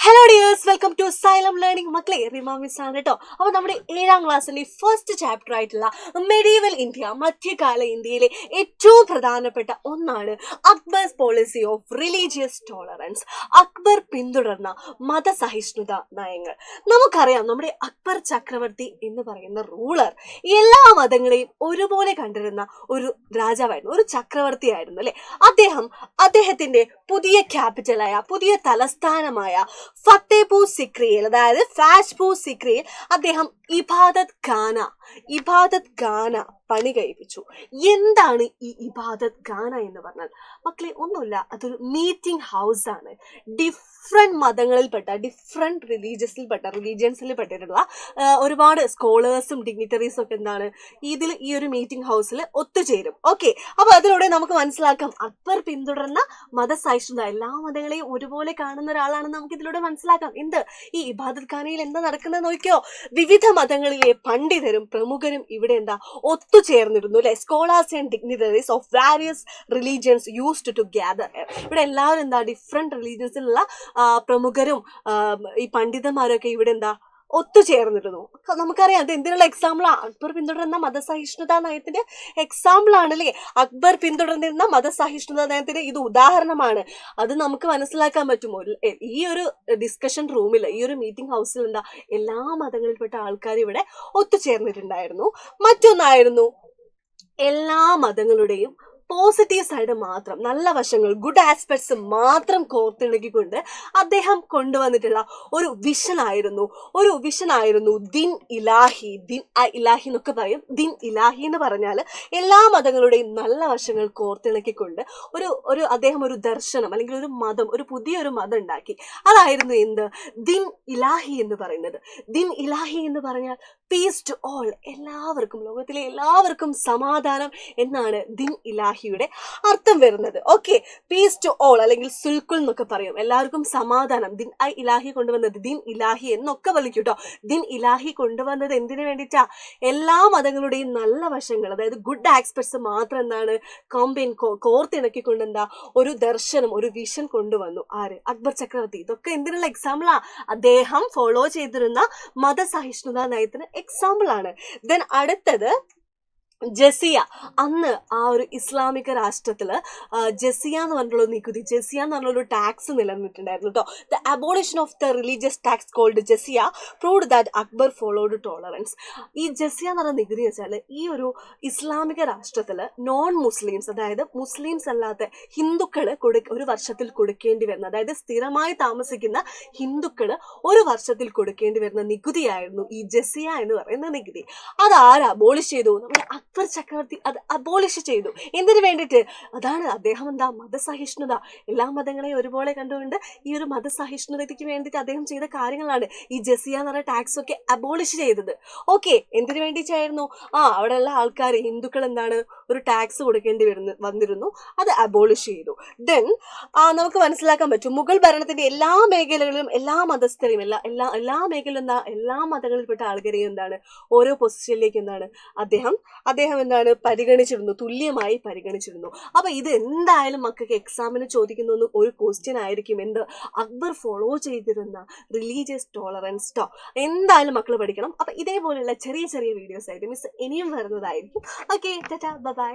Hello dears, welcome to Xylem learning. മക്കളെ, Rima miss ആണ് കേട്ടോ. അപ്പോൾ നമ്മുടെ 7ാം ക്ലാസ്സിലെ ഫസ്റ്റ് ചാപ്റ്റർ ആയിട്ടുള്ള മെഡീവൽ ഇന്ത്യ, മധ്യകാല ഇന്ത്യയിലെ ഏറ്റവും പ്രധാനപ്പെട്ട ഒന്നാണ് Akbar's policy of religious tolerance. Akbar പിന്തുടർന്ന മതസഹിഷ്ണുത നയങ്ങൾ. നമുക്കറിയാം, നമ്മുടെ അക്ബർ ചക്രവർത്തി എന്ന് പറയുന്ന റൂളർ എല്ലാ മതങ്ങളെയും ഒരുപോലെ കണ്ടിരുന്ന ഒരു രാജാവായിരുന്നു, ഒരു ചക്രവർത്തിയായിരുന്നു അല്ലെ. അദ്ദേഹത്തിന്റെ പുതിയ ക്യാപിറ്റലായ, പുതിയ തലസ്ഥാനമായ ഫത്തേപൂർ സിക്രിയിൽ, അതായത് ഫാഷ്പൂർ സിക്രിയിൽ അദ്ദേഹം ഇബാദത്ത് ഖാന പണി കഴിപ്പിച്ചു. എന്താണ് ഈ ഇബാദത്ത് ഖാന എന്ന് പറഞ്ഞാൽ? മക്കളെ, ഒന്നുമില്ല, അതൊരു മീറ്റിംഗ് ഹൗസ് ആണ്. ഡിഫറെന്റ് മതങ്ങളിൽപ്പെട്ട, ഡിഫറെന്റ് റിലീജിയൻസിൽ പെട്ടിട്ടുള്ള ഒരുപാട് സ്കോളേഴ്സും ഡിഗ്നിറ്ററീസും ഒക്കെ എന്താണ് ഈ ഒരു മീറ്റിംഗ് ഹൗസിൽ ഒത്തുചേരും. ഓക്കെ, അപ്പൊ അതിലൂടെ നമുക്ക് മനസ്സിലാക്കാം അക്ബർ പിന്തുടർന്ന മതസഹിഷ്ണുത, എല്ലാ മതങ്ങളെയും ഒരുപോലെ കാണുന്ന ഒരാളാണെന്ന് നമുക്ക് ഇതിലൂടെ മനസ്സിലാക്കാം. ഈ ഇബാദത്ത് ഖാനയിൽ എന്താ നടക്കുന്നത് നോക്കിയോ? വിവിധ മതങ്ങളിലെ പണ്ഡിതരും പ്രമുഖരും ഇവിടെ ഒത്തുചേർന്നിരുന്നു അല്ലെ. Scholars and dignitaries of various religions used to gather. ഇവിടെ എല്ലാവരും ഡിഫറെന്റ് റിലീജിയൻസിലുള്ള പ്രമുഖരും ഈ പണ്ഡിതന്മാരൊക്കെ ഇവിടെ ഒത്തുചേർന്നിരുന്നു. നമുക്കറിയാം അത് എന്തിനുള്ള എക്സാമ്പിളാ? അക്ബർ പിന്തുടർന്ന മതസഹിഷ്ണുതാ നയത്തിന്റെ എക്സാമ്പിൾ ആണ് അല്ലേ. അക്ബർ പിന്തുടർന്നിരുന്ന മതസഹിഷ്ണുതാ നയത്തിന്റെ ഇത് ഉദാഹരണമാണ്. അത് നമുക്ക് മനസ്സിലാക്കാൻ പറ്റുമോ? ഈ ഒരു ഡിസ്കഷൻ റൂമിൽ, ഈ ഒരു മീറ്റിംഗ് ഹൗസിൽ എല്ലാ മതങ്ങളിൽപ്പെട്ട ആൾക്കാരും ഇവിടെ ഒത്തുചേർന്നിട്ടുണ്ടായിരുന്നു. മറ്റൊന്നായിരുന്നു, എല്ലാ മതങ്ങളുടെയും പോസിറ്റീവ് സൈഡ് മാത്രം, നല്ല വശങ്ങൾ, ഗുഡ് ആസ്പെക്ട്സ് മാത്രം കോർത്തിണക്കിക്കൊണ്ട് അദ്ദേഹം കൊണ്ടുവന്നിട്ടുള്ള ഒരു വിഷനായിരുന്നു ദിൻ ഇലാഹി. എന്നൊക്കെ പറയും. ദിൻ ഇലാഹി എന്ന് പറഞ്ഞാൽ എല്ലാ മതങ്ങളുടെയും നല്ല വശങ്ങൾ കോർത്തിണക്കിക്കൊണ്ട് അദ്ദേഹം ഒരു ദർശനം അല്ലെങ്കിൽ ഒരു മതം, ഒരു പുതിയൊരു മതം ഉണ്ടാക്കി. അതായിരുന്നു ദിൻ ഇലാഹി എന്ന് പറയുന്നത്. ദിൻ ഇലാഹി എന്ന് പറഞ്ഞാൽ പീസ് ടു ഓൾ, എല്ലാവർക്കും, ലോകത്തിലെ എല്ലാവർക്കും സമാധാനം എന്നാണ് ദിൻ ഇലാഹിയുടെ അർത്ഥം വരുന്നത്. ഓക്കെ, പീസ് ടു ഓൾ അല്ലെങ്കിൽ സുൽക്കുൽ എന്നൊക്കെ പറയും, എല്ലാവർക്കും സമാധാനം. ദിൻ ഇലാഹി കൊണ്ടുവന്നത്, ദിൻ ഇലാഹി എന്നൊക്കെ വിളിക്കൂട്ടോ. ദിൻ ഇലാഹി കൊണ്ടുവന്നത് എന്തിനു വേണ്ടിയിട്ടാ? എല്ലാ മതങ്ങളുടെയും നല്ല വശങ്ങൾ, അതായത് ഗുഡ് ആസ്പെക്ട്സ് മാത്രം കോർത്തിണക്കിക്കൊണ്ട് ഒരു ദർശനം, ഒരു വിഷൻ കൊണ്ടുവന്നു. ആര്? അക്ബർ ചക്രവർത്തി. ഇതൊക്കെ എന്തിനുള്ള എക്സാമ്പിളാ? അദ്ദേഹം ഫോളോ ചെയ്തിരുന്ന മതസഹിഷ്ണുതാ നയത്തിന് എക്സാമ്പിൾ ആണ്. ദെൻ അടുത്തത് ജസിയ. അന്ന് ആ ഒരു ഇസ്ലാമിക രാഷ്ട്രത്തില് ജസിയ എന്ന് പറഞ്ഞുള്ള നികുതി, ജസിയ എന്ന് പറഞ്ഞൊരു ടാക്സ് നിലനിന്നിട്ടുണ്ടായിരുന്നു കേട്ടോ. The abolition of the religious tax called ജസിയ proved that Akbar followed tolerance. ഈ ജസിയ എന്ന് പറഞ്ഞ നികുതി വെച്ചാൽ ഈ ഒരു ഇസ്ലാമിക രാഷ്ട്രത്തില് നോൺ മുസ്ലിംസ്, അതായത് മുസ്ലിംസ് അല്ലാത്ത ഹിന്ദുക്കള് ഒരു വർഷത്തിൽ കൊടുക്കേണ്ടി വരുന്ന, അതായത് സ്ഥിരമായി താമസിക്കുന്ന ഹിന്ദുക്കള് ഒരു വർഷത്തിൽ കൊടുക്കേണ്ടി വരുന്ന നികുതിയായിരുന്നു ഈ ജസിയ എന്ന് പറയുന്ന നികുതി. അത് ആര് അബോളിഷ് ചെയ്തു? നമ്മുടെ അക്ബർ ചക്രവർത്തി അത് അബോളിഷ് ചെയ്തു. എന്തിനു വേണ്ടിയിട്ട്? അതാണ് അദ്ദേഹം മതസഹിഷ്ണുത, എല്ലാ മതങ്ങളെയും ഒരുപോലെ കണ്ടുകൊണ്ട് ഈ ഒരു മതസഹിഷ്ണുതയ്ക്ക് വേണ്ടിയിട്ട് അദ്ദേഹം ചെയ്ത കാര്യങ്ങളാണ് ഈ ജസിയ എന്ന് പറഞ്ഞ ടാക്സ് ഒക്കെ അബോളിഷ് ചെയ്തത്. ഓക്കെ, എന്തിനു വേണ്ടിയിട്ടായിരുന്നു? അവിടെയുള്ള ആൾക്കാർ, ഹിന്ദുക്കൾ ഒരു ടാക്സ് കൊടുക്കേണ്ടി വന്നിരുന്നു, അത് അബോളിഷ് ചെയ്തു. ദെൻ നമുക്ക് മനസ്സിലാക്കാൻ പറ്റും, മുഗൾ ഭരണത്തിന്റെ എല്ലാ മേഖലകളിലും എല്ലാ മതസ്ഥരെയും എല്ലാ മേഖലയിലും എല്ലാ മതങ്ങളിൽപ്പെട്ട ആൾക്കാരെയും ഓരോ പൊസിഷനിലേക്ക് അദ്ദേഹം പരിഗണിച്ചിരുന്നു, തുല്യമായി പരിഗണിച്ചിരുന്നു. അപ്പൊ ഇത് എന്തായാലും മക്കൾക്ക് എക്സാമിന് ചോദിക്കുന്ന ഒരു ക്വസ്റ്റ്യൻ ആയിരിക്കും. അക്ബർ ഫോളോ ചെയ്തിരുന്ന റിലീജിയസ് ടോളറൻസ് എന്തായാലും മക്കൾ പഠിക്കണം. അപ്പൊ ഇതേപോലെയുള്ള ചെറിയ ചെറിയ വീഡിയോസ് ആയിട്ട് മിസ് ഇനിയും വരുന്നതായിരിക്കും. Okay, tata, by.